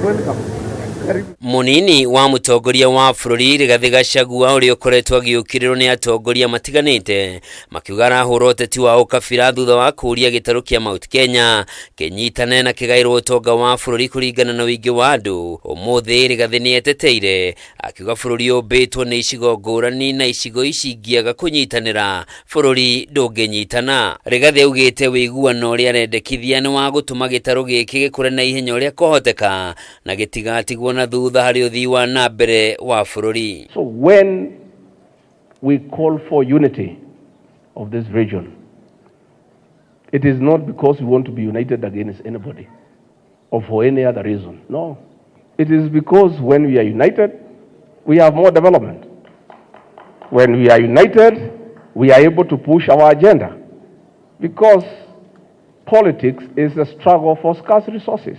Welcome. Munini wa mutongoria wa bururi Rigathi Gachagua uri ukoretwo agiukirirwo ni atongoria matiganite makiuga arahũra ũteti wa ũkabira thutha wa kũria gĩtarũ kĩa Mount Kenya kinyitane na kigairwo ũtonga wa bururi kũringana na ũingĩ wa andũ. Ũmũthĩ Rigathi nĩ eteteire akiuga bururi ũmbĩtwo nĩ icigo ngũrani na icigo ici ingĩaga kũnyitanĩra bururi ndũngĩnyitana. Rigathi augĩte wĩiguano ũrĩa arendekithia nĩ wa gũtũma gĩtarũ gĩkĩ gĩkũre na ihenya ũrĩa kwahoteka na gĩtigatigwo na thutha hari uthii wa na mbere wa bururi. So when we call for unity of this region, it is not because we want to be united against anybody or for any other reason. No. It is because when we are united, we have more development. When we are united, we are able to push our agenda. Because politics is a struggle for scarce resources.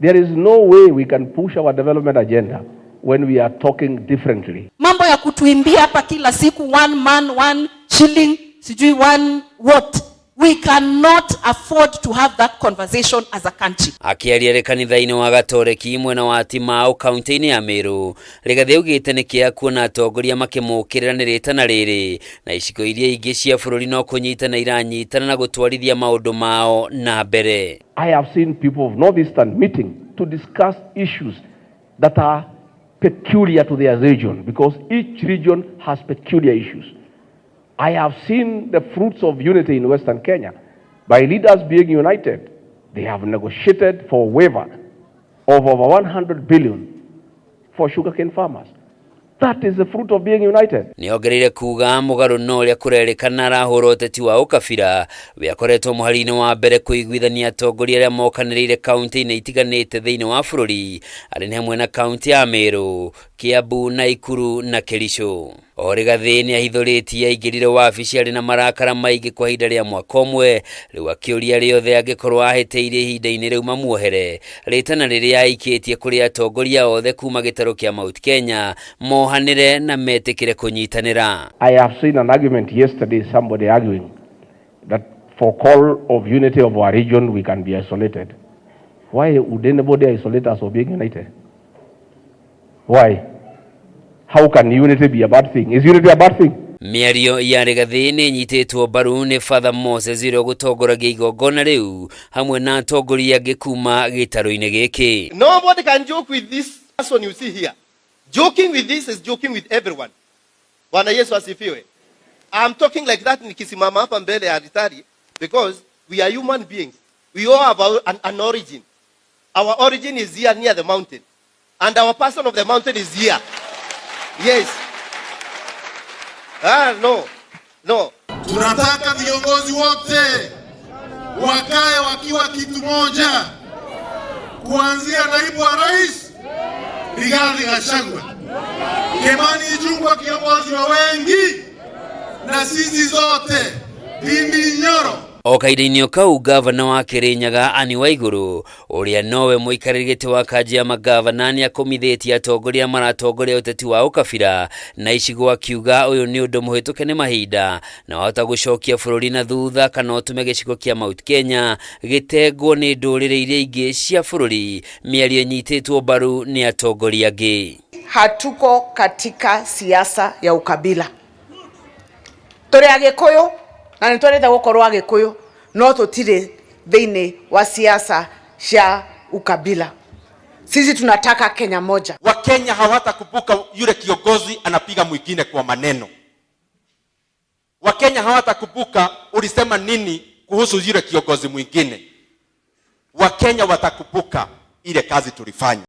There is no way we can push our development agenda when we are talking differently. Mambo ya kutuimbia hapa kila siku one man, one shilling, sijui one what. We cannot afford to have that conversation as a country. Akiaria kanitha-inĩ wa Gatoreki mwena wa Timau kaunti-inĩ ya Meru, Rigathi augĩte nĩ kĩa kuona atongoria makĩmũkĩrĩra nĩ rĩtana rĩrĩ na icigo iria ingĩ cia bũrũri no kũnyitana iranyitana na gũtwarithia maũndũ mao na mbere. I have seen people of Northeastern meeting to discuss issues that are peculiar to their region because each region has peculiar issues. I have seen the fruits of unity in Western Kenya by leaders being united. They have negotiated for a waiver of over 100 billion for sugarcane farmers. That is the fruit of being united. Nĩongereire kuga mũgarũ na ũrĩa kũrerĩkana arahũra ũteti wa ũkabira we akoretwo mũhari-inĩ wa mbere kũiguithania atongoria arĩa mokanĩrĩire kaunti-inĩ itiganĩte thĩinĩ wa bũrũri arĩ nĩ hamwe na kaunti ya Meru, Kiambu, Nakuru na Kericho. O Rigathi nĩ ahithũrĩtie aingĩrire wabici arĩ na marakara maingĩ kwa ihinda rĩa mwaka ũmwe rĩu akĩũria rĩothe angĩkorwo ahĩtĩire ihinda-inĩ rĩu mamuohere rĩtana rĩrĩa aikĩtie kũrĩ atongoria othe kuma gĩtarũ kĩa Mount Kenya mohanĩre na metĩkĩre kũnyitanĩra. I have seen an argument yesterday, somebody arguing that for call of unity of our region we can be isolated. Why would anybody isolate us of being united? Why? How can unity be a bad thing? Is unity a bad thing? Mĩario ya Rigathi nĩ nyitĩtwo mbaru nĩ Father Moses ũrĩa gũtongoragia igongona rĩu hamwe na atongoria angĩ kuma gĩtarũ-inĩ gĩkĩ. Nobody can joke with this person you see here. Joking with this is joking with everyone. Bwana Yesu asifiwe. I'm talking like that nikisimama hapa mbele ya altari because we are human beings. We all have an origin. Our origin is here near the mountain. And our person of the mountain is here. Yes. No. Tunataka viongozi wote wakae wakiwa kitu moja. Kuanzia naibu wa rais Rigathi Gachagua, Kimani Ichung'wah kiongozi wa wengi na sisi zote Ndindi Nyoro. O kahinda-inĩ kau gavana wa Kirinyaga Anne Waiguru ũrĩa nowe mũikarĩri gĩtĩ wa kanjũ ya magavana nĩ akomithĩtie atongoria maratongoria ũteti wa ũkabira na icigo akiuga ũyũ nĩ ũndũ mũhĩtũke nĩ mahinda na wahota gũcokia bũrũri na thutha kana ũtũme gĩcigo kĩa Mount Kenya gĩtengwo nĩ ndũrĩrĩ iria ingĩ cia bũrũri. Mĩario nyitĩtwo mbaru nĩ atongoria angĩ. Hatuko katika siasa ya ukabila. Tũrĩ Agĩkũyũ na nĩtwarĩte gũkorwo Agĩkũyũ no tũtirĩ thĩinĩ wa siasa cia ukabila. Sisi tunataka Kenya moja. Wakenya hawatakumbuka yule kiongozi anapiga mwingine kwa maneno. Wakenya hawatakumbuka ulisema nini kuhusu yule kiongozi mwingine. Wakenya watakumbuka ile kazi tulifanya.